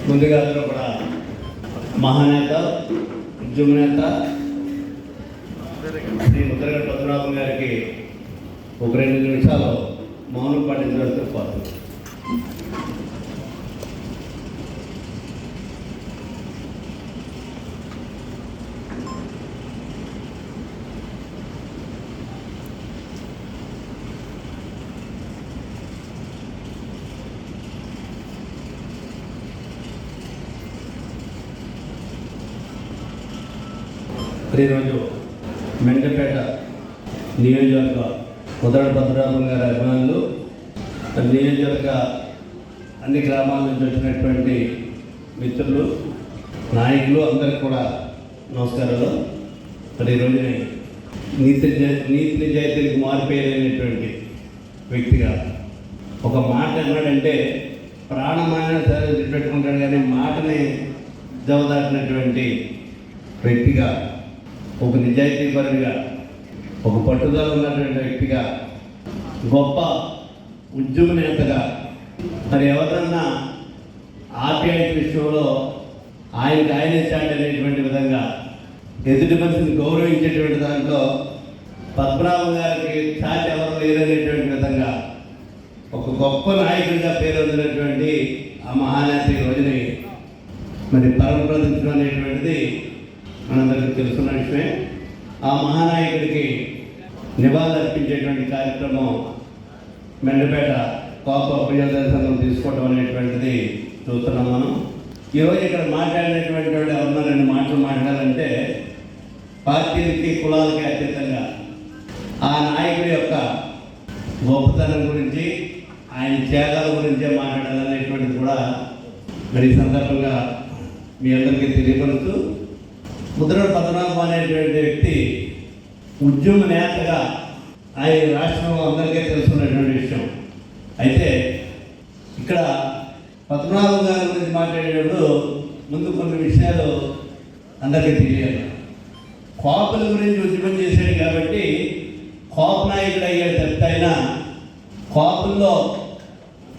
ముందుగా అందరూ కూడా మహానేత ఉద్యమ నేత శ్రీ ముద్రగడ పద్మనాభం గారికి ఒక 2 నిమిషాలు మౌనం పాటించడంతో పాటు ఈరోజు మెండపేట నియోజకవర్గ ముద్రగడ పద్మనాభం గారి అభిమానులు, నియోజకవర్గ అన్ని గ్రామాల నుంచి వచ్చినటువంటి మిత్రులు, నాయకులు అందరికీ కూడా నమస్కారాలు. మరి ఈరోజు నీతి నిజాయితీలకు మారిపోయినటువంటి వ్యక్తిగా ఒక మాట అన్నాడంటే ప్రాణమైన సరే పెట్టుకుంటాడు, కానీ మాటని జవదాటినటువంటి వ్యక్తిగా, ఒక నిజాయితీపరుడిగా, ఒక పట్టుదల ఉన్నటువంటి వ్యక్తిగా, గొప్ప ఉద్యమ నేతగా, మరి ఎవరన్నా ఆప్యాయత విషయంలో ఆయనే చాటి అనేటువంటి విధంగా ఎదుటి మనిషిని గౌరవించేటువంటి దాంట్లో పద్మనాభం గారికి చాటి ఎవరు లేరనేటువంటి విధంగా ఒక గొప్ప నాయకుడిగా పేరొందినటువంటి ఆ మహానేత రోజుని మరి పరమప్రదించడం అనేటువంటిది మనందరికీ తెలుసున్న విషయమే. ఆ మహానాయకుడికి నివాళులు అర్పించేటువంటి కార్యక్రమం మెండపేట కోప అభ్యుదయ సంఘం తీసుకోవడం అనేటువంటిది చూస్తున్నాం మనం. ఈరోజు ఇక్కడ మాట్లాడినటువంటి వాడు ఎవరన్నా 2 మాటలు మాట్లాడాలంటే పార్టీలకి కులాలకి అతీతంగా ఆ నాయకుడి యొక్క గొప్పతనం గురించి, ఆయన త్యాగాల గురించే మాట్లాడాలనేటువంటిది కూడా మరి సందర్భంగా మీ అందరికీ తెలియపరుస్తూ, ముద్రగడ పద్మనాభం అనేటువంటి వ్యక్తి ఉద్యమ నేతగా ఆయన రాష్ట్రంలో అందరికీ తెలుసుకున్నటువంటి విషయం. అయితే ఇక్కడ పద్మనాభం గారి గురించి మాట్లాడేటప్పుడు ముందు కొన్ని విషయాలు అందరికీ తెలియాలి. కోపల గురించి ఉద్యమం చేశాడు కాబట్టి కోప నాయకుడు అయ్యాడు తప్ప, అయినా కోపల్లో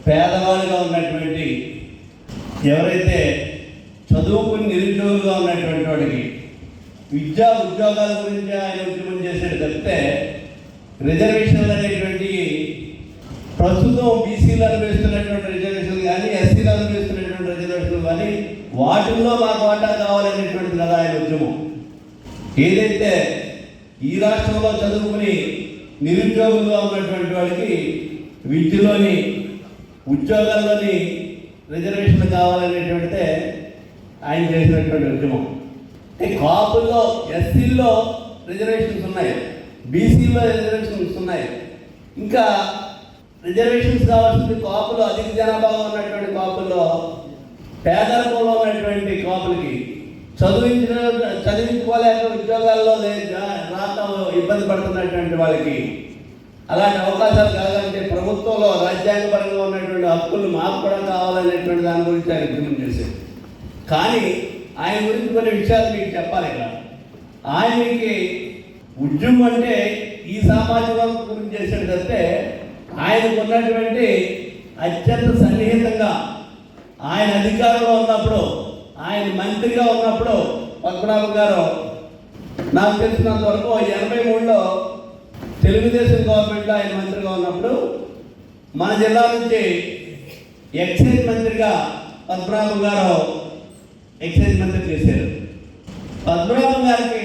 పేదవాళ్ళుగా ఉన్నటువంటి ఎవరైతే చదువుకుని నిరుద్యోగులుగా ఉన్నటువంటి వాడికి ఉద్యోగాల గురించి ఆయన ఉద్యమం చేశాడు తప్పితే రిజర్వేషన్లు అనేటువంటి ప్రస్తుతం బీసీలు అనుభవిస్తున్నటువంటి రిజర్వేషన్లు కానీ, ఎస్సీలు అనుభవిస్తున్నటువంటి రిజర్వేషన్లు కానీ వాటిల్లో మాకు వాటా కావాలనేటువంటిది కదా ఆయన ఉద్యమం. ఏదైతే ఈ రాష్ట్రంలో చదువుకుని నిరుద్యోగులుగా ఉన్నటువంటి వాడికి విద్యలోని ఉద్యోగాల్లోని రిజర్వేషన్లు కావాలనేటువంటిదే ఆయన చేసినటువంటి ఉద్యమం. కాపుల్లో ఎస్సీల్లో రిజర్వేషన్స్ ఉన్నాయి, బీసీలో రిజర్వేషన్స్ ఉన్నాయి. ఇంకా రిజర్వేషన్స్ కావాల్సింది కాపులు, అధిక జనాభా ఉన్నటువంటి కాపుల్లో, పేదరికంలో ఉన్నటువంటి కాపులకి, చదివించుకోలేక ఉద్యోగాల్లో రాక ఇబ్బంది పడుతున్నటువంటి వాళ్ళకి అలాంటి అవకాశాలు కావాలంటే ప్రభుత్వంలో రాజ్యాంగపరంగా ఉన్నటువంటి హక్కులు మాకు కూడా కావాలనేటువంటి దాని గురించి ఆయన ఉద్యమం చేశారు. కానీ ఆయన గురించి కొన్ని విషయాలు మీకు చెప్పాలి. ఇక్కడ ఆయనకి ఉద్యమం అంటే ఈ సామాజిక వర్గం గురించి చేశాడు తప్పితే ఆయనకు ఉన్నటువంటి అత్యంత సన్నిహితంగా ఆయన అధికారంలో ఉన్నప్పుడు, ఆయన మంత్రిగా ఉన్నప్పుడు పద్మనాభం గారు నాకు తెలిసినంత వరకు 83లో తెలుగుదేశం గవర్నమెంట్లో ఆయన మంత్రిగా ఉన్నప్పుడు మన జిల్లా నుంచి ఎక్సైజ్ మంత్రిగా పద్మనాభం గారు ఎక్సైజ్ మంత్రి చేశారు. పద్మనాభం గారికి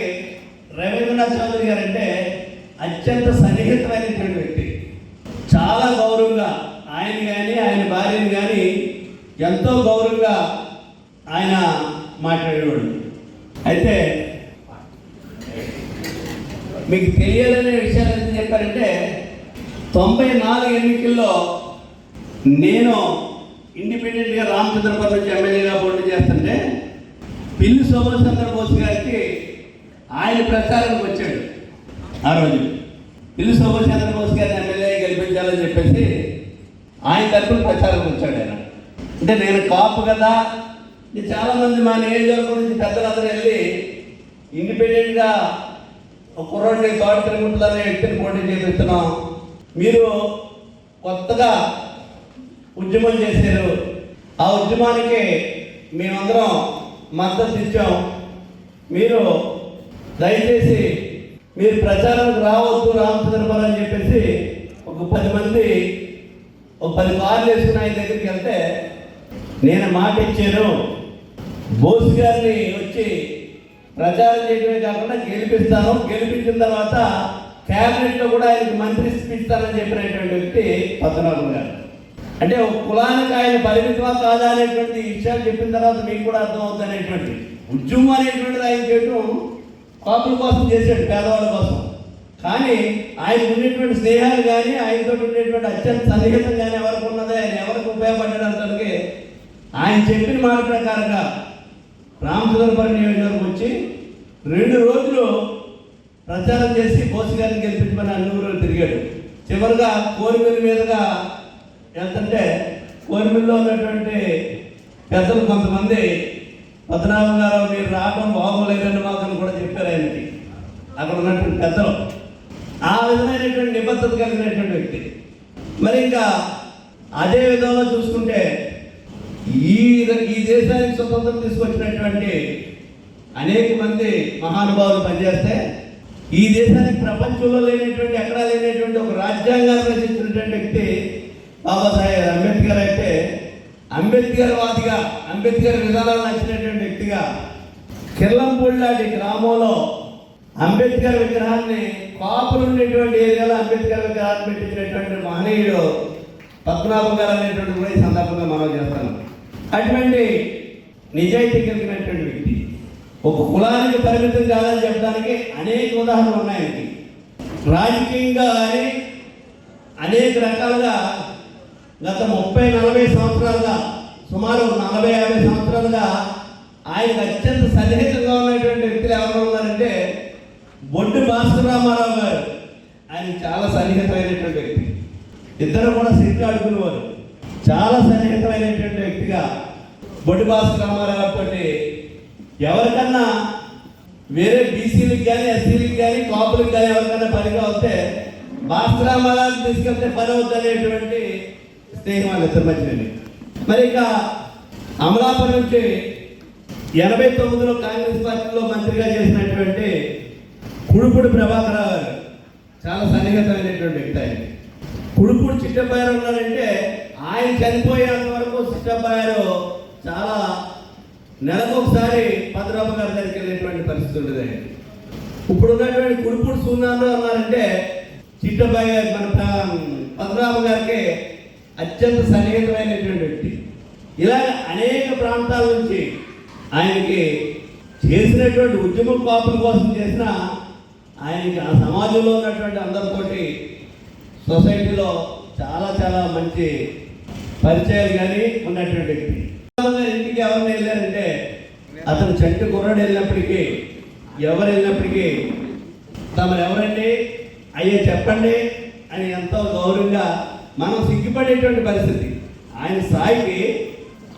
రవీంద్రనాథ్ చౌదరి గారు అంటే అత్యంత సన్నిహితమైనటువంటి వ్యక్తి. చాలా గౌరవంగా ఆయన కానీ, ఆయన భార్యని కానీ ఎంతో గౌరవంగా ఆయన మాట్లాడేవాడు. అయితే మీకు తెలియాలనే విషయాలు ఎంత చెప్పారంటే 94 ఎన్నికల్లో నేను ఇండిపెండెంట్గా రామచంద్రపురం నుంచి ఎమ్మెల్యేగా పోటీ చేస్తుంటే పిల్లి సోమన్ చంద్రబోస్ గారికి ఆయన ప్రచారానికి వచ్చాడు. ఆ రోజు పిల్లి సోమన్ చంద్రబోస్ గారిని ఎమ్మెల్యే గెలిపించాలని చెప్పేసి ఆయన తరఫున ప్రచారం వచ్చాడు ఆయన. అంటే నేను కాపు కదా, ఇది చాలామంది మా నియోజకవర్గం నుంచి పెద్దలందరూ వెళ్ళి ఇండిపెండెంట్గా ఒక కుర్రోడిని తోట తిరుగుతుందనే వ్యక్తిని పోటీ చేపిస్తున్నాం, మీరు కొత్తగా ఉద్యమం చేశారు, ఆ ఉద్యమానికి మేమందరం మద్దతు ఇచ్చాం, మీరు దయచేసి మీరు ప్రచారానికి రావద్దు రామచంద్రపురం అని చెప్పేసి ఒక 10 మంది ఒక 10 కార్లు వేసుకుని ఆయన దగ్గరికి వెళ్తే నేను మాట ఇచ్చాను, బోస్ గారిని వచ్చి ప్రచారం చేయడమే కాకుండా గెలిపిస్తాను, గెలిపించిన తర్వాత క్యాబినెట్లో కూడా ఆయనకు మంత్రి ఇస్తానని చెప్పినటువంటి వ్యక్తి పద్మనాభం గారు. అంటే ఒక కులానికి ఆయన పరిమితమా కాదా అనేటువంటి విషయాలు చెప్పిన తర్వాత మీకు కూడా అర్థమవుతుంది. అనేటువంటి ఉద్యమం అనేటువంటిది ఆయన చేయడం కాపుల కోసం చేశాడు, పేదవాళ్ళ కోసం. కానీ ఆయనకు ఉండేటువంటి స్నేహాలు కానీ ఆయనతో ఉండేటువంటి అత్యంత సన్నిహితం కానీ ఎవరికి ఉన్నదే, ఆయన ఎవరికి ఉపయోగపడడానికి ఆయన చెప్పిన మాట ప్రకారంగా రామచంద్రపురం నియోజకవర్గం వచ్చి 2 రోజులు ప్రచారం చేసి బోస్ గారిని గెలిపించమని అన్ని ఊరు తిరిగాడు. చివరిగా కోరిమిల్లి మీదుగా వెళ్తుంటే కోరిమిల్లో ఉన్నటువంటి పెద్దలు కొంతమంది పద్మనాభం గారు మీరు రావడం బాగోలేదని మాకు కూడా చెప్పారు ఆయనకి, అక్కడ ఉన్నటువంటి పెద్దలు. ఆ విధమైనటువంటి నిబద్ధత కలిగినటువంటి వ్యక్తి. మరి ఇంకా అదే విధంగా చూసుకుంటే ఈ దేశానికి స్వతంత్రం తీసుకొచ్చినటువంటి అనేక మంది మహానుభావులు పనిచేస్తే ఈ దేశానికి ప్రపంచంలో లేనటువంటి ఎక్కడా లేనటువంటి ఒక రాజ్యాంగాన్ని రచించినటువంటి వ్యక్తి బాబాసాహెబ్ అంబేద్కర్. అయితే అంబేద్కర్ వాదిగా, అంబేద్కర్ విధానాలు నచ్చినటువంటి వ్యక్తిగా కిర్లంపూడి లాంటి గ్రామంలో అంబేద్కర్ విగ్రహాన్ని కాపులు ఉండేటువంటి ఏరియాలో అంబేద్కర్ విగ్రహాన్ని పెట్టించినటువంటి మహనీయుడు పద్మనాభం గారు అనేటువంటి కూడా ఈ సందర్భంగా మనం చేస్తాను. అటువంటి నిజాయితీ కలిగినటువంటి వ్యక్తి, ఒక కులానికి పరిమితం కాదని చెప్పడానికి అనేక ఉదాహరణలు ఉన్నాయి. రాజకీయంగా కానీ అనేక రకాలుగా గత 30-40 సంవత్సరాలుగా, సుమారు 40-50 సంవత్సరాలుగా ఆయనకు అత్యంత సన్నిహితంగా ఉన్నటువంటి వ్యక్తులు ఎవరు ఉన్నారంటే బొడ్డు భాస్కర రామారావు గారు. ఆయన చాలా సన్నిహితమైనటువంటి వ్యక్తి, ఇద్దరు కూడా సిగ్గు ఆడుకునేవారు. చాలా సన్నిహితమైనటువంటి వ్యక్తిగా బొడ్డు భాస్కర రామారావు గారితో ఎవరికన్నా వేరే బీసీలకు కానీ ఎస్సీలకు కానీ కాపులకు కానీ ఎవరికన్నా పనిగా వస్తే భాస్కర రామారావు తీసుకెళ్తే పని అవుతుందనేటువంటి స్నేహం వాళ్ళు ఇద్దరు మధ్యనే. మరి ఇక అమలాపురం నుంచి 89లో కాంగ్రెస్ పార్టీలో మంత్రిగా చేసినటువంటి కుడుపూడి ప్రభాకర్ రావు గారు చాలా సన్నిహితమైనటువంటి వ్యక్తి. ఆయన కుడుపూడి చిట్టబ్బాయారు ఉన్నారంటే ఆయన చనిపోయేంత వరకు చిట్టబ్బాయారు చాలా నెలకు ఒకసారి పద్మనాభం గారి దగ్గరికి వెళ్ళేటువంటి పరిస్థితి ఉండేది. ఇప్పుడు ఉన్నటువంటి కుడుపూడి సూనాలు అన్నారంటే చిట్టబ్బాయి గారు మన పద్మనాభం గారికి అత్యంత సన్నిహితమైనటువంటి వ్యక్తి. ఇలా అనేక ప్రాంతాల నుంచి ఆయనకి చేసినటువంటి ఉద్యమం కాపుల కోసం చేసిన ఆయనకి ఆ సమాజంలో ఉన్నటువంటి అందరితోటి సొసైటీలో చాలా చాలా మంచి పరిచయాలు కానీ ఉన్నటువంటి వ్యక్తి. ఇంటికి ఎవరిని వెళ్ళారంటే అతను చెట్టు కుర్రాడు వెళ్ళినప్పటికీ, ఎవరు వెళ్ళినప్పటికీ తమరు ఎవరండి అయ్యే చెప్పండి అని ఎంతో గౌరవంగా, మనం సిగ్గుపడేటువంటి పరిస్థితి. ఆయన స్థాయికి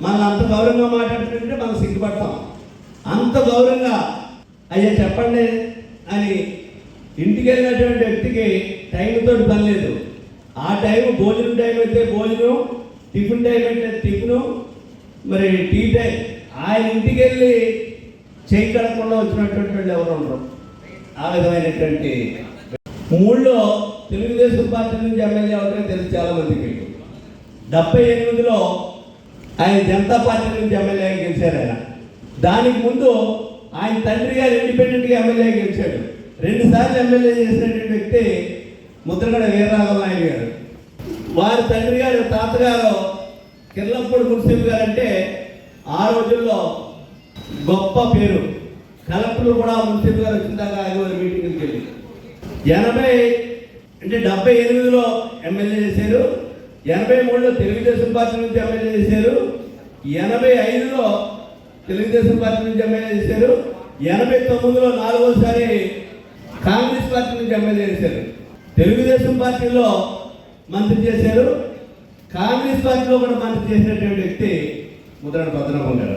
మనం అంత గౌరవంగా మాట్లాడుతుంటే మనం సిగ్గుపడతాం. అంత గౌరవంగా అయ్యా చెప్పండి అని ఇంటికి వెళ్ళినటువంటి వ్యక్తికి టైంతో పని లేదు. ఆ టైం భోజనం టైం అయితే భోజనం, టిఫిన్ టైం అయితే టిఫిను, మరి టీ టైం. ఆయన ఇంటికి వెళ్ళి చేయి కడకుండా వచ్చినటువంటి వాళ్ళు ఎవరు ఉండరు. ఆ విధమైనటువంటి మూడులో తెలుగుదేశం పార్టీ నుంచి ఎమ్మెల్యే అవుతారని తెలుసు చాలా మందికి. 78లో ఆయన జనతా పార్టీ నుంచి ఎమ్మెల్యే గెలిచారు. ఆయన దానికి ముందు ఆయన తండ్రి గారు ఇండిపెండెంట్గా ఎమ్మెల్యే గెలిచాడు. 2 సార్లు ఎమ్మెల్యే చేసినటువంటి వ్యక్తి ముద్రగడ వీరరాఘవ నాయుడు గారు. వారి తండ్రి గారు తాతగారు కిర్లంపూడి మున్సిపల్ గారు అంటే ఆ రోజుల్లో గొప్ప పేరు. కలెక్టర్లు కూడా మున్సిపల్ గారు వచ్చిందాక ఆయన మీటింగ్కి వెళ్ళి 78లో ఎమ్మెల్యే చేశారు. 83లో తెలుగుదేశం పార్టీ నుంచి ఎమ్మెల్యే చేశారు. 85లో తెలుగుదేశం పార్టీ నుంచి ఎమ్మెల్యే చేశారు. 89లో 4వసారి కాంగ్రెస్ పార్టీ నుంచి ఎమ్మెల్యే చేశారు. తెలుగుదేశం పార్టీలో మంత్రి చేశారు, కాంగ్రెస్ కాంగ్రెస్ పార్టీలో కూడా మంత్రి చేసినటువంటి వ్యక్తి ముద్రగడ పద్మనాభం గారు.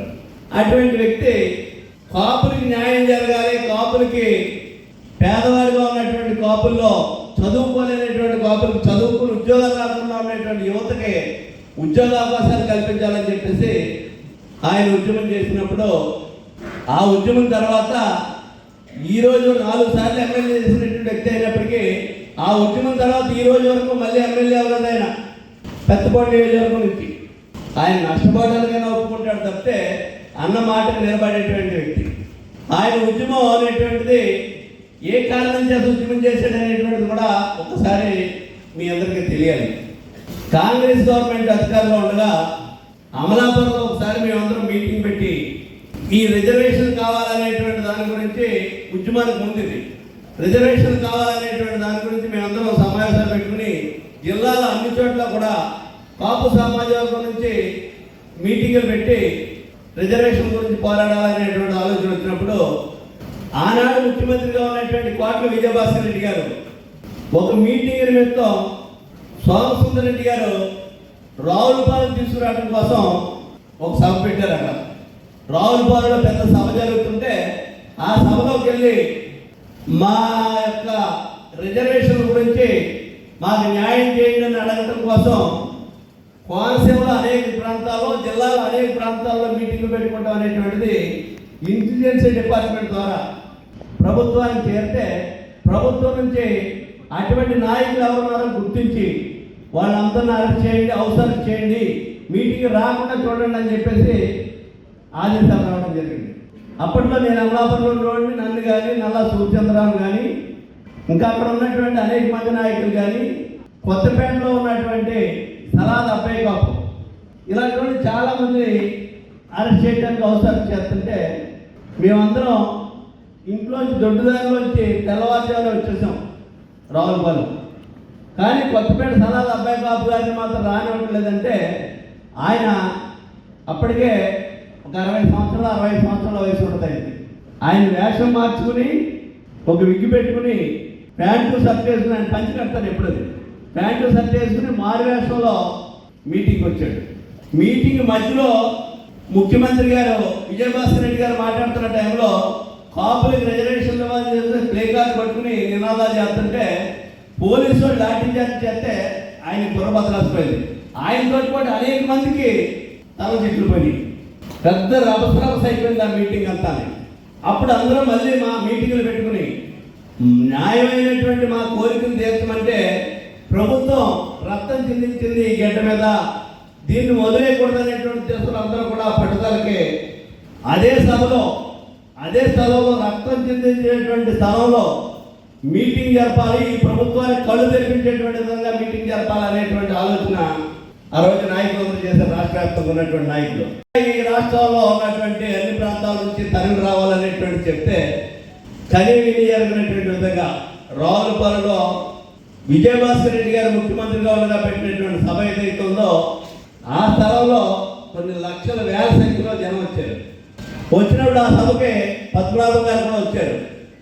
అటువంటి వ్యక్తి కాపులకి న్యాయం జరగాలి, కాపులకి పేదవాడిగా ఉన్నటువంటి కాపుల్లో చదువుకోలేనటువంటి కాపులకు చదువుకుని ఉద్యోగాలు రాకుండా ఉన్నటువంటి యువతకి ఉద్యోగ అవకాశాలు కల్పించాలని చెప్పేసి ఆయన ఉద్యమం చేసినప్పుడు, ఆ ఉద్యమం తర్వాత ఈరోజు 4 సార్లు ఎమ్మెల్యే చేసినటువంటి వ్యక్తి అయినప్పటికీ ఆ ఉద్యమం తర్వాత ఈ రోజు వరకు మళ్ళీ ఎమ్మెల్యే అవ్వలేదు. ఆయన పెద్దపాటి నియోజకవర్గం నుంచి ఆయన నష్టపోవడానికైనా ఒప్పుకుంటాడు తప్పితే అన్న మాటకు నిలబడేటువంటి వ్యక్తి. ఆయన ఉద్యమం అనేటువంటిది ఏ కారణం చేత ఉద్యమం చేశాడు అనేటువంటిది కూడా ఒకసారి మీ అందరికీ తెలియాలి. కాంగ్రెస్ గవర్నమెంట్ అధికారంలో ఉండగా అమలాపురంలో ఒకసారి మేమందరం మీటింగ్ పెట్టి ఈ రిజర్వేషన్ కావాలనేటువంటి దాని గురించి ఉద్యమానికి ముందుది రిజర్వేషన్ కావాలనేటువంటి దాని గురించి మేమందరం సమావేశాలు పెట్టుకుని జిల్లాలో అన్ని చోట్ల కూడా కాపు సమాజ వర్గం నుంచి మీటింగులు పెట్టి రిజర్వేషన్ గురించి పోరాడాలనేటువంటి ఆలోచన వచ్చినప్పుడు ఆనాడు ముఖ్యమంత్రిగా ఉన్నటువంటి కోట్ల విజయభాస్కర్ రెడ్డి గారు ఒక మీటింగ్ నిమిత్తం సోమసుందర్ రెడ్డి గారు రావులపాలెం తీసుకురావడం కోసం ఒక సభ పెట్టారు. అక్కడ రావులపాలెంలో పెద్ద సభ జరుగుతుంటే ఆ సభలోకి వెళ్ళి మా యొక్క రిజర్వేషన్ గురించి మాకు న్యాయం చేయండి అని అడగటం కోసం కోనసీమలో అనేక ప్రాంతాల్లో, జిల్లాలో అనేక ప్రాంతాల్లో మీటింగ్లు పెట్టుకుంటాం అనేటువంటిది ఇంటెలిజెన్స్ డిపార్ట్మెంట్ ద్వారా ప్రభుత్వానికి చేరితే ప్రభుత్వం నుంచి అటువంటి నాయకులు ఎవరున్నారో గుర్తించి వాళ్ళందరినీ అరెస్ట్ చేయండి, అవసరం చేయండి, మీటింగ్ రాకుండా చూడండి అని చెప్పేసి ఆదేశాలు రావడం జరిగింది. అప్పట్లో నేను అమలాపురంలో నన్ను కానీ, నల్లా సూర్యచంద్రరావు కానీ, ఇంకా అక్కడ ఉన్నటువంటి అనేక మంది నాయకులు కానీ, కొత్తపేటలో ఉన్నటువంటి సలాద్ అబ్బాయి కాపు ఇలాంటి చాలామంది అరెస్ట్ చేయడానికి అవసరం చేస్తుంటే మేమందరం ఇంట్లోంచి దొడ్డుదారిలోంచి తెల్లవారుజామున వచ్చేసాం రావులపాలెం. కానీ కొత్తపేట సలాద్ అబ్బాయి కాపు గారిని మాత్రం రానివ్వట్లేదంటే ఆయన అప్పటికే ఒక 60 సంవత్సరాల వయసు ఉంటుంది. ఆయన వేషం మార్చుకుని ఒక విగ్గు పెట్టుకుని ప్యాంటు షర్ట్ వేసుకుని, ఆయన పంచి కడతాడు ఎప్పుడు, ప్యాంటు షర్ట్ వేసుకుని మారు వేషంలో మీటింగ్కి వచ్చాడు. మీటింగ్ మధ్యలో ముఖ్యమంత్రి గారు విజయభాస్కర్ రెడ్డి గారు మాట్లాడుతున్న టైంలో కాపులకి రిజర్వేషన్ చేస్తే ప్లే కార్డు పట్టుకుని నినాదాలు చేస్తుంటే పోలీసు వాళ్ళు లాఠీ చార్జ్ చేస్తే ఆయన బుర్రబద్దలాసిపోయింది. ఆయనతో పాటు అనేక మందికి తల చెట్లు పోయి పెద్ద రభసరభస అయిపోయింది ఆ మీటింగ్ అంతా. అప్పుడు అందరం మళ్ళీ మా మీటింగ్లు పెట్టుకుని న్యాయమైనటువంటి మా కోరికలు తీర్చమంటే ప్రభుత్వం రక్తం చిందించింది ఈ గడ్డ మీద, దీన్ని వదిలేయకూడదు అనేటువంటి తెలుసులు అందరూ కూడా పట్టుదలకి అదే స్థలంలో రక్తం చిందించేటువంటి స్థలంలో మీటింగ్ జరపాలి, ఈ ప్రభుత్వానికి కళ్ళు తెరిపించేటువంటి విధంగా మీటింగ్ జరపాలి అనేటువంటి ఆలోచన ఆ రోజు నాయకులందరూ చేశారు. రాష్ట్ర వ్యాప్తంగా ఉన్నటువంటి నాయకులు ఈ రాష్ట్రంలో ఉన్నటువంటి అన్ని ప్రాంతాల నుంచి తరలి రావాలనేటువంటి చెప్తే కనీవిని జరిగినటువంటి విధంగా రావులపాలెంలో విజయభాస్కర్ రెడ్డి గారు ముఖ్యమంత్రిగా ఉండగా పెట్టినటువంటి సభ ఏదైతే ఉందో ఆ స్థలంలో కొన్ని లక్షల వేల సంఖ్యలో జనం వచ్చారు. వచ్చినప్పుడు ఆ సభకి పద్మనాభం గారు కూడా వచ్చారు.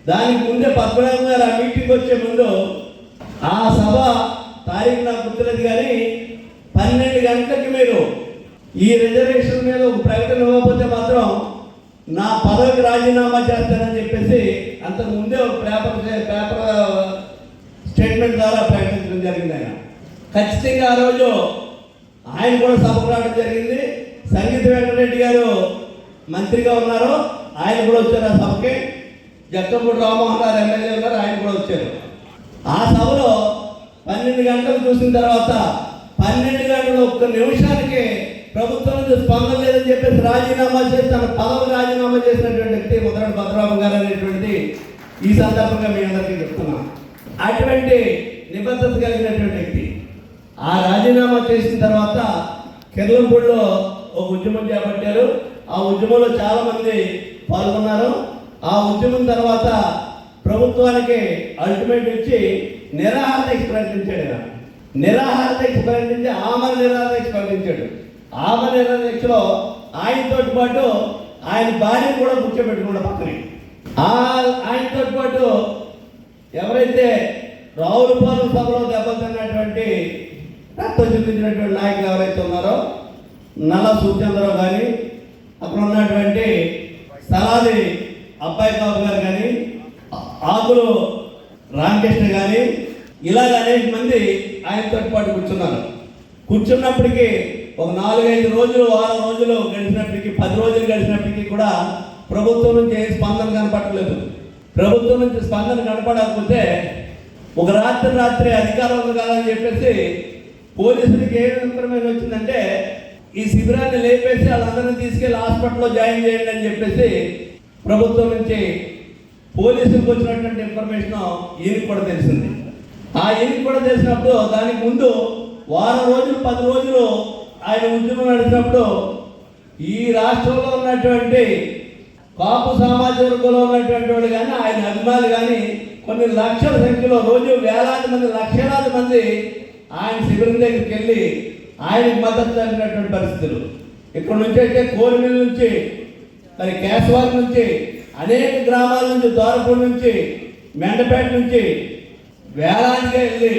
దానికి ముందే పద్మనాభం గారు ఆ మీటింగ్ వచ్చే ముందు ఆ సభ తారీఖు నాకు గుర్తులేదు కానీ 12 గంటలకి మీరు ఈ రిజర్వేషన్ మీద ఒక ప్రకటన ఇవ్వకపోతే మాత్రం నా పదవికి రాజీనామా చేస్తానని చెప్పేసి అంతకు ముందే ఒక పేపర్ స్టేట్మెంట్ ద్వారా ప్రకటించడం జరిగింది. ఆయన ఖచ్చితంగా ఆ రోజు ఆయన కూడా సభకు రావడం జరిగింది. సంగీత వెంకటరెడ్డి గారు మంత్రిగా ఉన్నారు, ఆయన కూడా వచ్చారు ఆ సభకి. జక్కపూడి రామ్మోహన్ గారు ఎమ్మెల్యే ఉన్నారు, ఆయన కూడా వచ్చారు. ఆ సభలో 12 గంటలు చూసిన తర్వాత 12 గంటలు 1 నిమిషానికి ప్రభుత్వం స్పందన లేదని చెప్పేసి రాజీనామా చేసి తన పదవి రాజీనామా చేసినటువంటి వ్యక్తి ముద్రగడ పద్మనాభం గారు అనేటువంటిది ఈ సందర్భంగా మీ అందరికీ చెప్తున్నాం. అటువంటి నిబద్ధత కలిగినటువంటి వ్యక్తి ఆ రాజీనామా చేసిన తర్వాత కిర్లంపూడిలో ఒక ఉద్యమం చేపట్టారు. ఆ ఉద్యమంలో చాలామంది పాల్గొన్నారు. ఆ ఉద్యమం తర్వాత ప్రభుత్వానికి అల్టిమేట్ ఇచ్చి నిరాహార దీక్ష ప్రకటించాడు. నిరాహార దీక్ష ప్రకటించి ఆమర నిరాహార దీక్ష ప్రకటించాడు. ఆమర నిరాహార దీక్షలో ఆయనతో పాటు ఆయన భార్య కూడా కూర్చోబెట్టుకున్నాడు పక్కనే. ఆయనతో పాటు ఎవరైతే రావులపాలెం సభలో దెబ్బతిన్నటువంటి రక్తం చూపించినటువంటి నాయకులు ఎవరైతే ఉన్నారో నల్ల సూర్చంద్రరావు కానీ, అక్కడ ఉన్నటువంటి స్థలాది అబ్బాయి బాబు గారు కానీ, ఆకులు రామకృష్ణ కానీ, ఇలాగ అనేక మంది ఆయనతో పాటు కూర్చున్నారు. కూర్చున్నప్పటికీ ఒక 4-5 రోజులు, వారం రోజులు గడిచినప్పటికీ, 10 రోజులు గడిచినప్పటికీ కూడా ప్రభుత్వం నుంచి ఏ స్పందన కనపడలేదు. ప్రభుత్వం నుంచి స్పందన కనపడకపోతే ఒక రాత్రి అధికారం ఉంది కదా అని చెప్పేసి పోలీసులకి ఏ ఇన్ఫర్మేషన్ వచ్చిందంటే ఈ శిబిరాన్ని లేపేసి వాళ్ళందరినీ తీసుకెళ్లి హాస్పిటల్లో జాయిన్ చేయండి అని చెప్పేసి ప్రభుత్వం నుంచి పోలీసులకు వచ్చినటువంటి ఇన్ఫర్మేషన్ ఈయనకి కూడా తెలిసింది. ఆ ఈయనకి కూడా తెలిసినప్పుడు దానికి ముందు వారం రోజులు, 10 రోజులు ఆయన ఉద్యమం నడిచినప్పుడు ఈ రాష్ట్రంలో ఉన్నటువంటి కాపు సామాజిక వర్గంలో ఉన్నటువంటి వాళ్ళు కానీ, ఆయన అభిమానులు కానీ కొన్ని లక్షల సంఖ్యలో, రోజు వేలాది మంది, లక్షలాది మంది ఆయన శిబిరం దగ్గరికి వెళ్ళి ఆయనకు మద్దతు తెలిపినటువంటి పరిస్థితులు. ఇక్కడ నుంచి అయితే కోరిమిల్ నుంచి, మరి కేశవారి నుంచి, అనేక గ్రామాల నుంచి, దోరపూడి నుంచి, మెండపేట నుంచి వేలాదిగా వెళ్ళి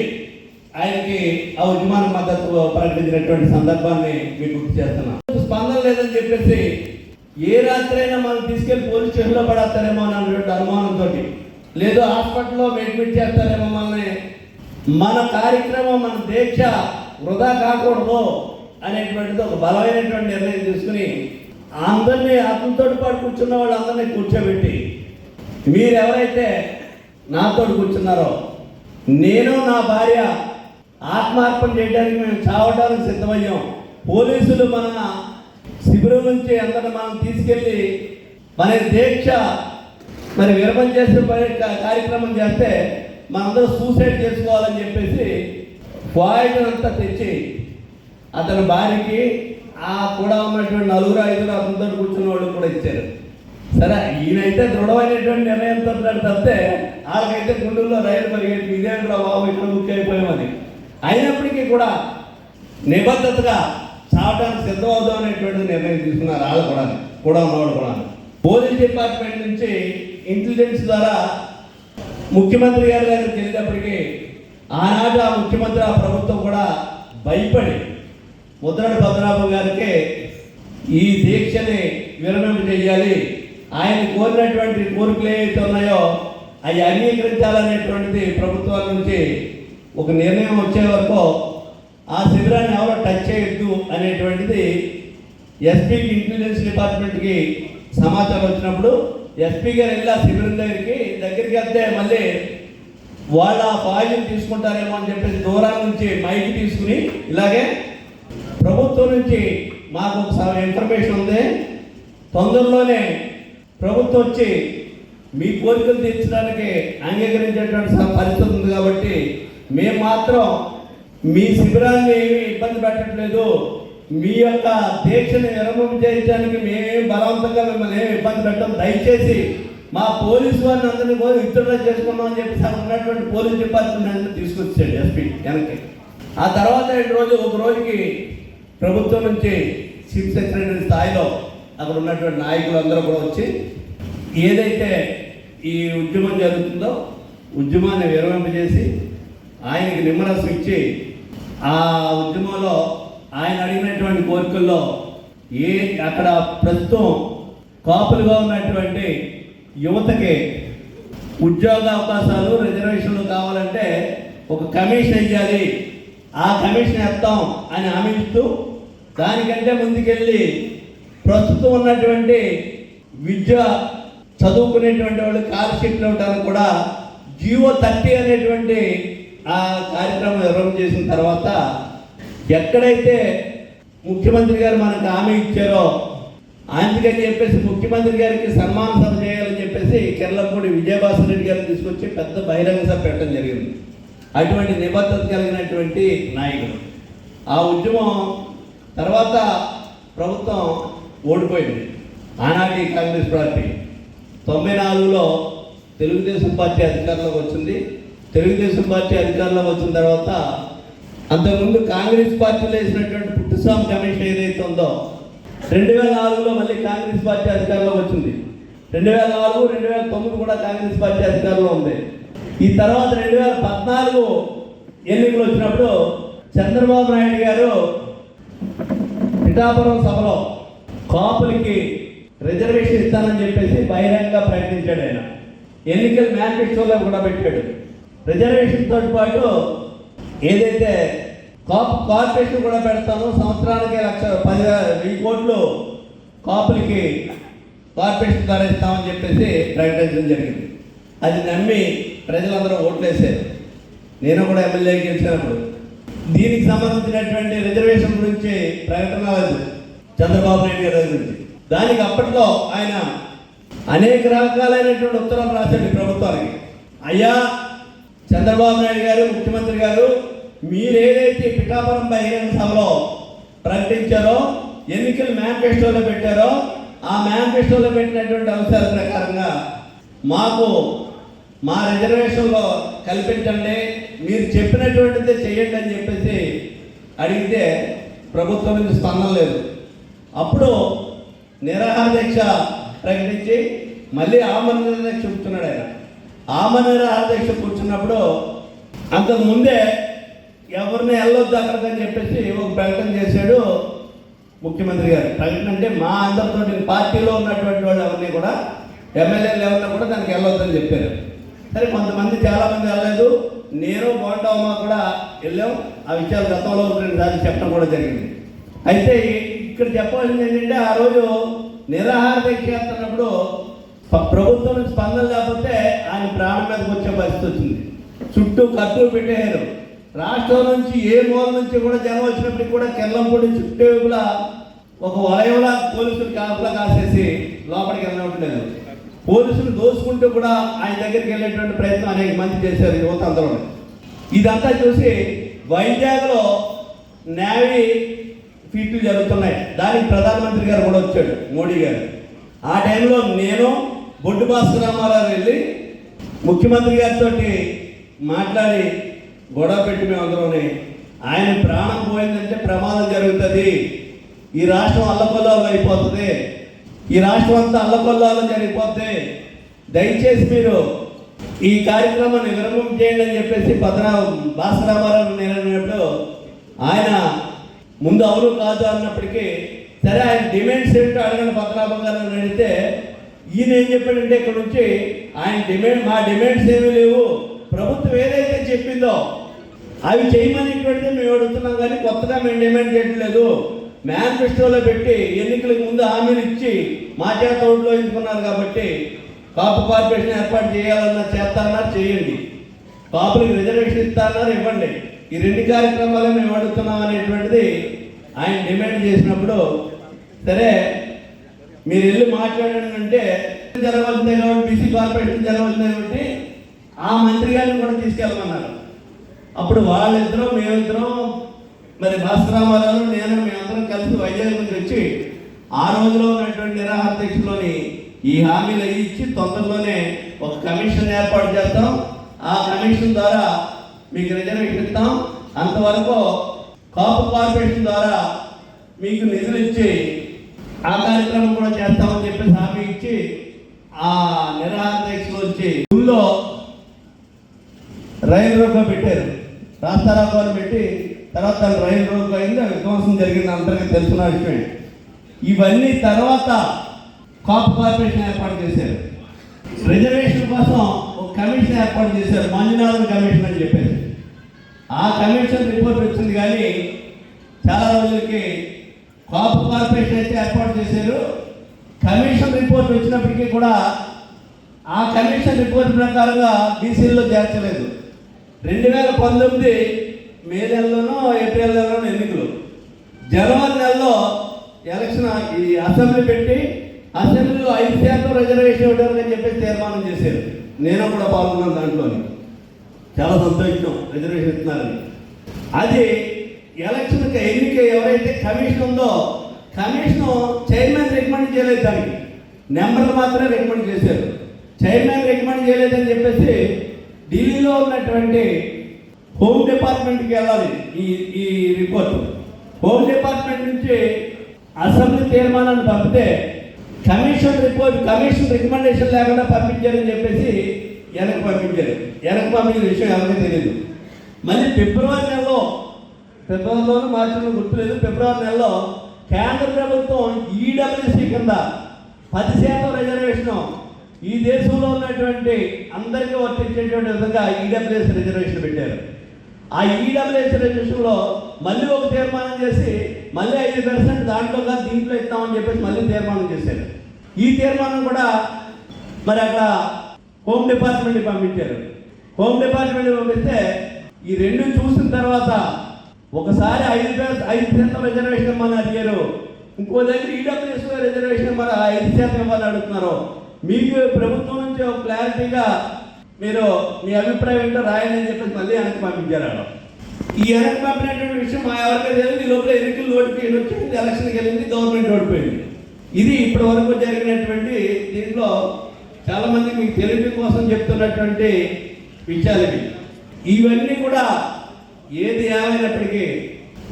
ఆయనకి ఆ ఉద్యమానికి మద్దతు ప్రకటించినటువంటి సందర్భాన్ని మీకు గుర్తు చేస్తున్నాం. స్పందన లేదని చెప్పేసి ఏ రాత్రైనా మనం తీసుకెళ్లి పోలీస్ స్టేషన్లో పడేస్తారేమో అన్నటువంటి అనుమానంతో, లేదు హాస్పిటల్లో అడ్మిట్ చేస్తారేమో మనల్ని, మన కార్యక్రమం, మన దీక్ష వృధా కాకూడదు అనేటువంటిది ఒక బలమైనటువంటి నిర్ణయం తీసుకుని అందరినీ అతనితో పాటు కూర్చున్న వాళ్ళందరినీ కూర్చోబెట్టి, మీరెవరైతే నాతో కూర్చున్నారో నేను నా భార్య ఆత్మార్పణ చేయడానికి మేము చావడానికి సిద్ధమయ్యాం. పోలీసులు మన శిబిరం నుంచి అందరిని మనం తీసుకెళ్ళి మన దీక్ష మరి విరమణ చేసే కార్యక్రమం చేస్తే మనందరూ సూసైడ్ చేసుకోవాలని చెప్పేసి పాయిజన్ అంతా తెచ్చి అతని భార్యకి, ఆ కూడా ఉన్నటువంటి 4-5 అతనితో కూర్చున్న వాళ్ళు కూడా ఇచ్చారు. సరే, ఈయనైతే దృఢమైనటువంటి నిర్ణయంతో తప్పితే వాళ్ళకైతే గుండెల్లో రైలు పరిగెత్తి ఇదేంట్రా బాబు ఇక్కడ బుక్ అయిపోయామని. అయినప్పటికీ కూడా నిబద్ధతగా చావడానికి సిద్ధమవుదాం అనేటువంటి నిర్ణయం తీసుకున్నారు వాళ్ళు కూడా ఉన్నవాళ్ళు కూడా. పోలీస్ డిపార్ట్మెంట్ నుంచి ఇంటెలిజెన్స్ ద్వారా ముఖ్యమంత్రి గారి దగ్గరికి వెళ్ళేటప్పటికీ ఆనాడు ఆ ముఖ్యమంత్రి, ఆ ప్రభుత్వం కూడా భయపడి ముద్రగడ పద్మనాభం గారికి ఈ దీక్షని విరమణ చేయాలి, ఆయన కోరినటువంటి కోరికలు ఏవైతే ఉన్నాయో అవి అంగీకరించాలనేటువంటిది ప్రభుత్వాల నుంచి ఒక నిర్ణయం వచ్చే వరకు ఆ శిబిరాన్ని ఎవరో టచ్ చేయొద్దు అనేటువంటిది ఎస్పీకి, ఇంటెలిజెన్స్ డిపార్ట్మెంట్కి సమాచారం వచ్చినప్పుడు ఎస్పీ గారు వెళ్ళి ఆ శిబిరం దగ్గరికి వెళ్తే మళ్ళీ వాళ్ళ పాయిజన్ తీసుకుంటారేమో అని చెప్పేసి దూరం నుంచి మైక్ తీసుకుని, ఇలాగే ప్రభుత్వం నుంచి మాకు ఒక ఇన్ఫర్మేషన్ ఉంది, తొందరలోనే ప్రభుత్వం వచ్చి మీ కోరికలు తీర్చడానికి అంగీకరించేటువంటి పరిస్థితి ఉంది కాబట్టి మేము మాత్రం మీ శిబిరాన్ని ఏమీ ఇబ్బంది పెట్టట్లేదు, మీ యొక్క దీక్షని విరమణ చేయడానికి మేమేం బలవంతంగా మిమ్మల్ని ఏమి ఇబ్బంది పెట్టాం, దయచేసి మా పోలీసు వారిని అందరినీ కూడా విత్డ్రా చేసుకున్నాం అని చెప్పి ఉన్నటువంటి పోలీస్ డిపార్ట్మెంట్ తీసుకొచ్చాడు ఎస్పీ వెనక్కి. ఆ తర్వాత ఒక రోజుకి ప్రభుత్వం నుంచి చీఫ్ సెక్రటరీ స్థాయిలో అక్కడ ఉన్నటువంటి నాయకులు అందరూ కూడా వచ్చి ఏదైతే ఈ ఉద్యమం జరుగుతుందో ఉద్యమాన్ని విరమింపజేసి ఆయనకి నిమ్మరసం ఇచ్చి ఆ ఉద్యమంలో ఆయన అడిగినటువంటి కోరికల్లో అక్కడ ప్రస్తుతం కాపులుగా ఉన్నటువంటి యువతకి ఉద్యోగ అవకాశాలు, రిజర్వేషన్లు కావాలంటే ఒక కమిషన్ ఇవ్వాలి, ఆ కమిషన్ వేస్తాం అని హామీ ఇస్తూ దానికంటే ముందుకెళ్ళి ప్రస్తుతం ఉన్నటువంటి విద్య చదువుకునేటువంటి వాళ్ళు స్కాలర్షిప్లు ఇవ్వడానికి కూడా జీవో 30 అనేటువంటి ఆ కార్యక్రమం వివరణ చేసిన తర్వాత ఎక్కడైతే ముఖ్యమంత్రి గారు మనకు హామీ ఇచ్చారో అందుకని చెప్పేసి ముఖ్యమంత్రి గారికి సన్మాన సభ చేయాలని చెప్పేసి కిర్లంపూడి విజయభాస్కర్ రెడ్డి గారిని తీసుకొచ్చి పెద్ద బహిరంగ సభ పెట్టడం జరిగింది. అటువంటి నిబద్ధత కలిగినటువంటి నాయకుడు. ఆ ఉద్యమం తర్వాత ప్రభుత్వం ఓడిపోయింది. ఆనాటి కాంగ్రెస్ పార్టీ 94లో తెలుగుదేశం పార్టీ అధికారంలోకి వచ్చింది. తెలుగుదేశం పార్టీ అధికారంలోకి వచ్చిన తర్వాత అంతకుముందు కాంగ్రెస్ పార్టీలో వేసినటువంటి పుట్టుస్వామి కమిషన్ ఏదైతే ఉందో 2004లో మళ్ళీ కాంగ్రెస్ పార్టీ అధికారంలోకి వచ్చింది. 2004, 2009 కూడా కాంగ్రెస్ పార్టీ అధికారంలో ఉంది. ఈ తర్వాత 2014 ఎన్నికలు వచ్చినప్పుడు చంద్రబాబు నాయుడు గారు పిఠాపురం సభలో కాపులకి రిజర్వేషన్ ఇస్తానని చెప్పేసి బహిరంగంగా ప్రకటించాడు. ఆయన ఎన్నికల మేనిఫెస్టోలో కూడా పెట్టాడు. రిజర్వేషన్ తోటి పాటు ఏదైతే కార్పొరేషన్ కూడా పెడతాను, సంవత్సరానికి 10,000 కోట్లు కాపులకి కార్పొరేషన్ ద్వారా ఇస్తామని చెప్పేసి ప్రకటించడం జరిగింది. అది నమ్మి ప్రజలందరూ ఓట్లేశారు. నేను కూడా ఎమ్మెల్యేకి గెలిచినప్పుడు దీనికి సంబంధించినటువంటి రిజర్వేషన్ గురించి ప్రకటన లేదు చంద్రబాబు నాయుడు గారి గురించి. దానికి అప్పట్లో ఆయన అనేక రకాలైనటువంటి ఉత్తరాలు రాశాడు ప్రభుత్వానికి. అయ్యా చంద్రబాబు నాయుడు గారు, ముఖ్యమంత్రి గారు, మీరేదైతే పిఠాపురం బహిరంగ సభలో ప్రకటించారో, ఎన్నికల మేనిఫెస్టోలో పెట్టారో, ఆ మేనిఫెస్టోలో పెట్టినటువంటి అంశాల ప్రకారంగా మాకు మా రిజర్వేషన్లో కల్పించండి, మీరు చెప్పినటువంటిదే చేయండి అని చెప్పేసి అడిగితే ప్రభుత్వం నుంచి స్పందన లేదు. అప్పుడు నిరాహార దీక్ష ప్రకటించి మళ్ళీ ఆమరణ దీక్ష కూర్చున్నాడు. ఆయన ఆమరణ నిరాహార దీక్ష కూర్చున్నప్పుడు అంతకు ముందే ఎవరిని వెళ్ళొద్దు అక్కడికని చెప్పేసి ఒక ప్రకటన చేశాడు ముఖ్యమంత్రి గారు. ప్రకటన అంటే మా అందరితో పార్టీలో ఉన్నటువంటి వాళ్ళు ఎవరిని కూడా, ఎమ్మెల్యేలు ఎవరిని కూడా దానికి వెళ్ళొద్దని చెప్పారు. సరే, కొంతమంది చాలామంది వెళ్ళలేదు. నేను బోండవమ్మ కూడా వెళ్ళాం. ఆ విషయాలు గతంలో 2 సార్లు చెప్పడం కూడా జరిగింది. అయితే ఇక్కడ చెప్పాల్సింది ఏంటంటే, ఆ రోజు నిరాహార దీక్ష చేస్తున్నప్పుడు ప్రభుత్వం నుంచి స్పందన లేకపోతే ఆయన ప్రాణం మీదకి వచ్చే పరిస్థితి వచ్చింది. చుట్టూ కర్ఫ్యూ పెట్టేశారు. రాష్ట్రం నుంచి ఏ మూల నుంచి కూడా జనం వచ్చినప్పటికి కూడా కెల్లంపూడి చుట్టూలా ఒక వలయంలా పోలీసులు కాపులా కాసేసి లోపలికి వెళ్ళినట్లేదు. పోలీసులు దోసుకుంటూ కూడా ఆయన దగ్గరికి వెళ్ళేటువంటి ప్రయత్నం అనేక మంది చేశారు యువత అందరూ. ఇదంతా చూసి వైజాగ్లో నేవీ ఫీట్లు జరుగుతున్నాయి. దానికి ప్రధానమంత్రి గారు కూడా వచ్చాడు, మోడీ గారు. ఆ టైంలో నేను బొడ్డు భాస్కర్ రామారావు వెళ్ళి ముఖ్యమంత్రి గారితో మాట్లాడి గొడవ పెట్టి మేమందరూని, ఆయన ప్రాణం పోయిందంటే ప్రమాదం జరుగుతుంది, ఈ రాష్ట్రం అల్లకొల్లాలు అయిపోతుంది, ఈ రాష్ట్రం అంతా అల్లకొల్లాలు జరిగిపోద్ది, దయచేసి మీరు ఈ కార్యక్రమాన్ని విరమణ చేయండి అని చెప్పేసి భాస్కర్ రామారావు నేనప్పుడు ఆయన ముందు అవును కాదు అన్నప్పటికీ సరే ఆయన డిమాండ్స్ ఏంటో అడగని పద్మనాభం గారిని అడిగితే ఈయన ఏం చెప్పాడంటే, ఇక్కడ నుంచి ఆయన మా డిమాండ్స్ ఏమీ లేవు, ప్రభుత్వం ఏదైతే చెప్పిందో అవి చేయమనేటువంటిది మేము అడుగుతున్నాం, కానీ కొత్తగా మేము డిమాండ్ చేయట్లేదు. మేనిఫెస్టోలో పెట్టి ఎన్నికలకు ముందు హామీలు ఇచ్చి మా చేత ఓట్లో ఎంచుకున్నారు కాబట్టి కాపు కార్పొరేషన్ ఏర్పాటు చేయాలన్నా చేస్తారన్నారు, చేయండి. కాపులకు రిజర్వేషన్ ఇస్తారన్నారు, ఇవ్వండి. ఈ 2 కార్యక్రమాలు మేము అడుగుతున్నాం అనేటువంటిది ఆయన డిమాండ్ చేసినప్పుడు, సరే మీరు వెళ్ళి మాట్లాడండి అంటే జరగవలసిందే కాబట్టి, బీసీ కార్పొరేషన్ జరగవలసిందే కాబట్టి ఆ మంత్రి గారిని కూడా తీసుకెళ్ళమన్నారు. అప్పుడు వాళ్ళిద్దరం మేమిద్దరం మరి భాస్కర్ రామారావు నేను మేమందరం కలిసి వైజాగ్ నుంచి వచ్చి ఆ రోజులో ఉన్నటువంటి నిరాహార దీక్షలోని ఈ హామీలు ఇచ్చి తొందరలోనే ఒక కమిషన్ ఏర్పాటు చేస్తాం, ఆ కమిషన్ ద్వారా మీకు రిజర్వేషన్ ఇస్తాం, అంతవరకు కాపు కార్పొరేషన్ ద్వారా మీకు నిధులు ఇచ్చి ఆ కార్యక్రమం కూడా చేస్తామని చెప్పేసి హామీ ఇచ్చి ఆ నిరాహార దీక్షలో వచ్చి ఊళ్ళో రైలు రోడ్లో పెట్టారు. రాస్తారాబాలు పెట్టి తర్వాత రైలు రోడ్లో అయింది, విధ్వంసం జరిగింది, అందరికీ తెలుసున్న విషయమే. ఇవన్నీ తర్వాత కాపు కార్పొరేషన్ ఏర్పాటు చేశారు. రిజర్వేషన్ కోసం ఒక కమిషన్ ఏర్పాటు చేశారు, మంజునాథన్ కమిషన్ అని చెప్పేసి. ఆ కమిషన్ రిపోర్ట్ వచ్చింది, కానీ చాలా రోజులకి కాపు కార్పొరేషన్ అయితే ఏర్పాటు చేశారు. కమిషన్ రిపోర్ట్ వచ్చినప్పటికీ కూడా ఆ కమిషన్ రిపోర్ట్ ప్రకారంగా బీసీల్లో చేర్చలేదు. 2019 మే నెలలోనో ఏప్రిల్ నెలలోనో ఎన్నికలు, జనవరి నెలలో ఎలక్షన్ ఈ అసెంబ్లీ పెట్టి అసెంబ్లీలో 5% రిజర్వేషన్ ఇవ్వడానికి చెప్పేసి తీర్మానం చేశారు. నేను కూడా పాల్గొన్నాను దాంట్లోని. చాలా సంతోషం రిజర్వేషన్ ఇస్తున్నారని. అది ఎలక్షన్కి ఎన్నిక ఎవరైతే కమిషన్ ఉందో కమిషన్ చైర్మన్ రికమెండ్ చేయలేదు, దానికి నెంబర్లు మాత్రమే రికమెండ్ చేశారు. చైర్మన్ రికమెండ్ చేయలేదని చెప్పేసి ఢిల్లీలో ఉన్నటువంటి హోమ్ డిపార్ట్మెంట్కి వెళ్ళాలి ఈ రిపోర్ట్. హోమ్ డిపార్ట్మెంట్ నుంచి అసెంబ్లీ తీర్మానాన్ని పంపితే కమిషన్ రికమెండేషన్ లేకుండా పంపించారని చెప్పేసి వెనక్కి పంపించారు. వెనక్కి పంపించిన విషయం ఎవరికీ తెలియదు. మళ్ళీ ఫిబ్రవరి నెలలో ఫిబ్రవరిలోనూ మార్చిలో గుర్తులేదు, ఫిబ్రవరి నెలలో కేంద్ర ప్రభుత్వం ఈడబ్ల్యూసీ కింద 10% రిజర్వేషన్ ఈ దేశంలో ఉన్నటువంటి అందరికీ వర్తించేటువంటి విధంగా ఈడబ్ల్యూఎస్ రిజర్వేషన్ పెట్టారు. ఆ ఈడబ్ల్యూఎస్ రిజర్వేషన్లో మళ్ళీ ఒక తీర్మానం చేసి మళ్ళీ 5% దాంట్లో కాదు దీంట్లో ఇస్తామని చెప్పేసి మళ్ళీ తీర్మానం చేశారు. ఈ తీర్మానం కూడా మరి అక్కడ హోమ్ డిపార్ట్మెంట్కి పంపించారు. హోమ్ డిపార్ట్మెంట్కి పంపిస్తే ఈ రెండు చూసిన తర్వాత ఒకసారి 5% రిజర్వేషన్ ఇవ్వమని అడిగారు, ఇంకో దగ్గర ఈడబ్ల్యూఎస్ రిజర్వేషన్ మరి 5% ఇవ్వాలని అడుగుతున్నారు. మీకు ప్రభుత్వం నుంచి ఒక క్లారిటీగా మీరు మీ అభిప్రాయం ఏంటో రాయండి అని చెప్పేసి మళ్ళీ వెనక్కి పంపించారు. ఈ వెనక్కి పంపినటువంటి విషయం మా ఎవరికీ తెలియదు. ఈ లోపల ఎన్నికలు నోటిఫికేషన్ వచ్చింది, ఎలక్షన్కి వెళ్ళింది, గవర్నమెంట్ ఓడిపోయింది. ఇది ఇప్పటి వరకు జరిగినటువంటి దీంట్లో చాలామంది మీకు తెలియడం కోసం చెప్తున్నటువంటి విషయాలు ఇవి. ఇవన్నీ కూడా ఏది ఏమైనప్పటికీ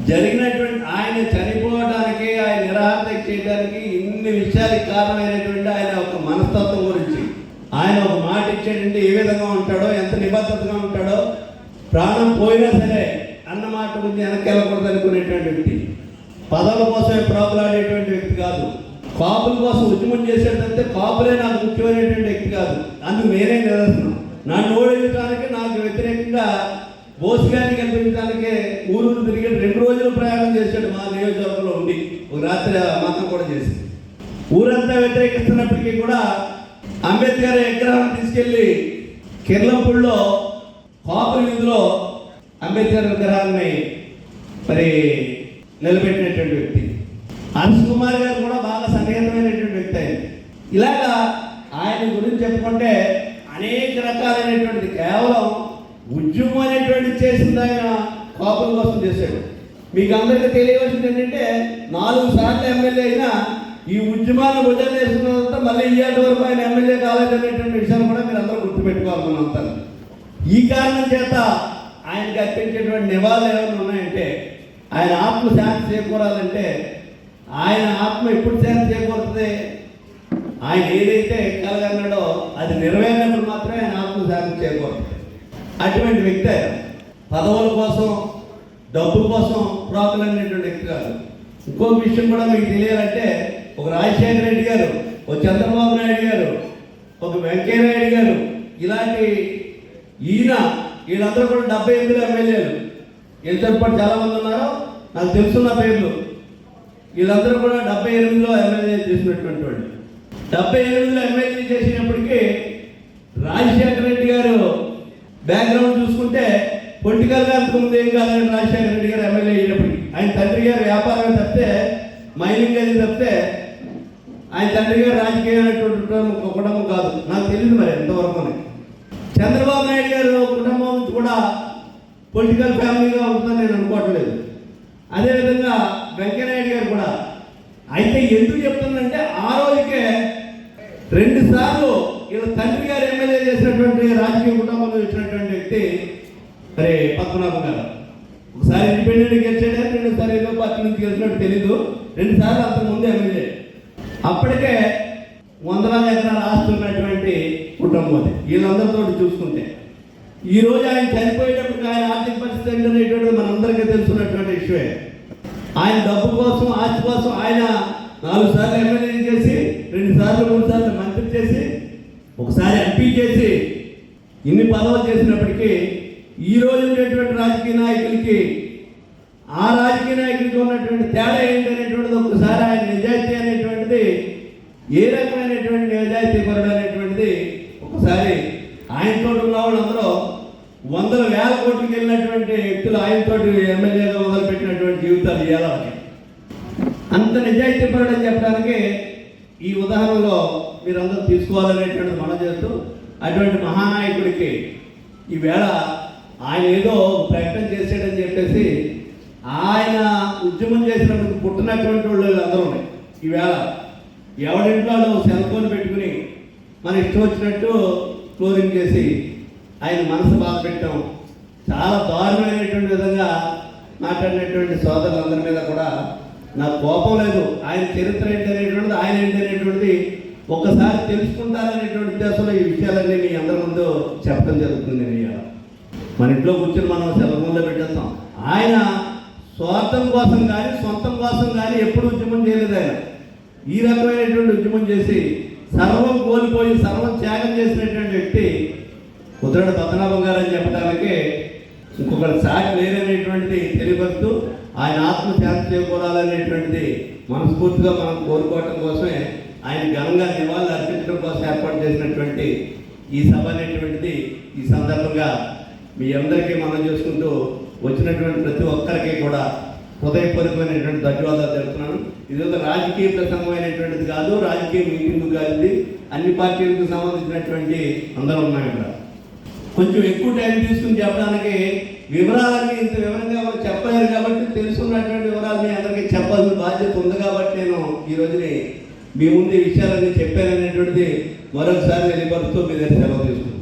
జరిగినటువంటి ఆయన చనిపోవడానికి, ఆయన నిరాహార చేయడానికి ఇన్ని విషయాలకు కారణమైనటువంటి ఆయన ఒక మనస్తత్వం గురించి ఆయన ఒక మాట ఇచ్చేటంటే ఏ విధంగా ఉంటాడో, ఎంత నిబద్ధతగా ఉంటాడో, ప్రాణం పోయినా సరే అన్న మాట గురించి వెనక్కి వెళ్ళకూడదు అనుకునేటువంటి వ్యక్తి, పదవుల కోసమే ప్రాకులాడేటువంటి వ్యక్తి కాదు, కాపుల కోసం ఉద్యమం చేసేటంటే కాపులే నాకు ముఖ్యమైనటువంటి వ్యక్తి కాదు. అందుకు నేనే నిదర్శనం. నన్ను ఓడించడానికి నాకు వ్యతిరేకంగా బోస్ గారిని కల్పించడానికి ఊరు తిరిగి 2 రోజులు ప్రయాణం చేశాడు మా నియోజకవర్గంలో ఉండి, ఒక రాత్రి మతం కూడా చేసి ఊరంతా వ్యతిరేకిస్తున్నప్పటికీ కూడా అంబేద్కర్ విగ్రహం తీసుకెళ్లి కిర్లంపూడిలో కాపుల వీధిలో అంబేద్కర్ విగ్రహాన్ని మరి నిలబెట్టినటువంటి వ్యక్తి. హర్ష్ కుమార్ గారు కూడా బాగా సన్నిహితమైనటువంటి వ్యక్తి. ఆయన ఇలాగా ఆయన గురించి చెప్పుకుంటే అనేక రకాలైనటువంటి కేవలం ఉద్యమం అనేటువంటి చేసింది ఆయన కాపుల కోసం చేశాడు. మీకు అందరికీ తెలియవలసింది ఏంటంటే 4 సార్లు ఎమ్మెల్యే అయినా ఈ ఉద్యమాన్ని భుజం చేసుకున్న తర్వాత మళ్ళీ ఇయ్యాటి వరకు ఆయన ఎమ్మెల్యే కాలేదనేటువంటి విషయాన్ని కూడా మీరు అందరూ గుర్తుపెట్టుకోవాలి. మనం అంతా ఈ కారణం చేత ఆయనకి అర్పించేటువంటి నివాళులు ఏమైనా ఉన్నాయంటే ఆయన ఆత్మ శాంతి చేకూరాలంటే ఆయన ఆత్మ ఎప్పుడు శాంతి చేకూరుతుంది, ఆయన ఏదైతే కలగన్నాడో అది నెరవేరినప్పుడు మాత్రమే ఆయన ఆత్మ శాంతి చేకూరుతుంది. అటువంటి వ్యక్తి ఆయన పదవుల కోసం, డబ్బు కోసం ప్రాకులనేటువంటి వ్యక్తి కాదు. ఇంకొక విషయం కూడా మీకు తెలియాలంటే ఒక రాజశేఖర రెడ్డి గారు, ఒక చంద్రబాబు నాయుడు గారు, ఒక వెంకయ్య నాయుడు గారు, ఇలాంటి వీళ్ళందరూ కూడా 78 ఎమ్మెల్యేలు. వీళ్ళతో పాటు చాలామంది ఉన్నారు, నాకు తెలుసున్న పేర్లు. వీళ్ళందరూ కూడా 78లో ఎమ్మెల్యే చేసినటువంటి వాళ్ళు. 78లో ఎమ్మెల్యే చేసినప్పటికీ రాజశేఖర రెడ్డి గారు బ్యాక్గ్రౌండ్ చూసుకుంటే పొలిటికల్గా అంతకుముందు ఏం కాదని రాజశేఖర రెడ్డి గారు ఎమ్మెల్యే అయినప్పటికీ ఆయన తండ్రి గారు వ్యాపారం తప్పితే, మైనింగ్ అది తప్పితే ఆయన తండ్రి గారు రాజకీయమైనటువంటి కుటుంబం కాదు. నాకు తెలియదు మరి ఎంతవరకు. చంద్రబాబు నాయుడు గారు కుటుంబం నుంచి కూడా పొలిటికల్ ఫ్యామిలీగా ఉంటుందని నేను అనుకోవట్లేదు. అదేవిధంగా వెంకయ్యనాయుడు గారు కూడా. అయితే ఎందుకు చెప్తుందంటే ఆ రోజుకే 2 సార్లు వీళ్ళ తండ్రి గారు ఎమ్మెల్యే చేసినటువంటి రాజకీయ కుటుంబంలో వచ్చినటువంటి వ్యక్తి మరి పద్మనాభం గారు. ఒకసారి ఇండిపెండెంట్ గెలిచాడే, 2 సార్లు ఏదో పార్టీ నుంచి గెలిచినట్టు తెలీదు, 2 సార్లు అంతకుముందు ఎమ్మెల్యే. అప్పటికే 100 ఎకరాల ఆస్తి ఉన్నటువంటి కుటుంబం అది. వీళ్ళందరితో చూసుకుంటే ఈరోజు ఆయన చనిపోయేటప్పుడు ఆయన ఆర్థిక పరిస్థితి ఏంటనేటువంటిది మనందరికీ తెలుసున్నటువంటి విషయమే. ఆయన డబ్బు కోసం, ఆస్తి కోసం ఆయన 4 సార్లు ఎమ్మెల్యే చేసి, 2 సార్లు 3 సార్లు మంత్రి చేసి, ఒకసారి ఎంపీ చేసి, ఇన్ని పదవులు చేసినప్పటికీ ఈ రోజు ఉండేటువంటి రాజకీయ నాయకులకి ఆ రాజకీయ నాయకులకి ఉన్నటువంటి తేడా ఏంటనేటువంటిది ఒకసారి ఆయన నిజాయితీ అనేటువంటిది, ఏ రకమైనటువంటి నిజాయితీ పరుడు అనేటువంటిది ఒకసారి ఆయనతో ఉన్న వాళ్ళందరూ 100,000 కోట్లకి వెళ్ళినటువంటి వ్యక్తులు ఆయనతో ఎమ్మెల్యేగా మొదలుపెట్టినటువంటి జీవితాలు ఇవ్వాలి. అంత నిజాయితీ పరుడు అని చెప్పడానికి ఈ ఉదాహరణలో మీరందరూ తీసుకోవాలనేటువంటిది మనం చేస్తూ, అటువంటి మహానాయకుడికి ఈవేళ ఆయన ఏదో ప్రకటన చేసాడని చెప్పేసి ఆయన ఉద్యమం చేసినప్పుడు పుట్టినటువంటి వాళ్ళు అందరూ ఉన్నాయి. ఈవేళ ఎవరింట్లో సెల్ ఫోన్ పెట్టుకుని మన ఇష్టం వచ్చినట్టు క్లోజింగ్ చేసి ఆయన మనసు బాధ పెట్టాం. చాలా దారుణమైనటువంటి విధంగా మాట్లాడినటువంటి సోదరులందరి మీద కూడా నాకు కోపం లేదు. ఆయన చరిత్ర ఏంటనేటువంటిది, ఆయన ఏంటనేటువంటిది ఒక్కసారి తెలుసుకుంటారనేటువంటి ఉద్దేశంలో ఈ విషయాలన్నీ మీ అందరి ముందు చెప్పడం జరుగుతుంది. నేను మన ఇంట్లో కూర్చొని మనం సెల్ ఫోన్లో పెట్టేస్తాం. ఆయన స్వార్థం కోసం కానీ సొంతం కోసం కానీ ఎప్పుడు ఉద్యమం చేయలేదు ఆయన. ఈ రకమైనటువంటి ఉద్యమం చేసి సర్వం కోల్పోయి సర్వం త్యాగం చేసినటువంటి వ్యక్తి కుదరడు పద్మనాభం గారు అని చెప్పడానికి ఇంకొకటి సాటి లేదనేటువంటిది తెలియపరుస్తూ ఆయన ఆత్మశాంతి చేకూరాలనేటువంటిది మనస్ఫూర్తిగా మనం కోరుకోవటం కోసమే ఆయన ఘనంగా నివాళులు అర్పించడం కోసం ఏర్పాటు చేసినటువంటి ఈ సభ అనేటువంటిది ఈ సందర్భంగా మీ అందరికీ మనం చేసుకుంటూ వచ్చినటువంటి ప్రతి ఒక్కరికి కూడా హృదయపూర్వకమైనటువంటి ధన్యవాదాలు తెలుపుతున్నాను. ఇది ఒక రాజకీయ ప్రసంగమైనటువంటిది కాదు, రాజకీయ మీటింగ్ కాదు, ఇది అన్ని పార్టీలకు సంబంధించినటువంటి అందరూ ఉన్నాయి. ఇక్కడ కొంచెం ఎక్కువ టైం తీసుకుని చెప్పడానికి వివరాలన్నీ ఇంత వివరంగా ఎవరు చెప్పలేరు కాబట్టి తెలుసుకున్నటువంటి వివరాలు మీ అందరికీ చెప్పాల్సిన బాధ్యత ఉంది కాబట్టి నేను ఈ రోజుని మీ ముందు ఈ విషయాలన్నీ చెప్పాననేటువంటిది మరొకసారి తెలియపరుస్తూ మీ దగ్గర సెలవు తీసుకుంటాను.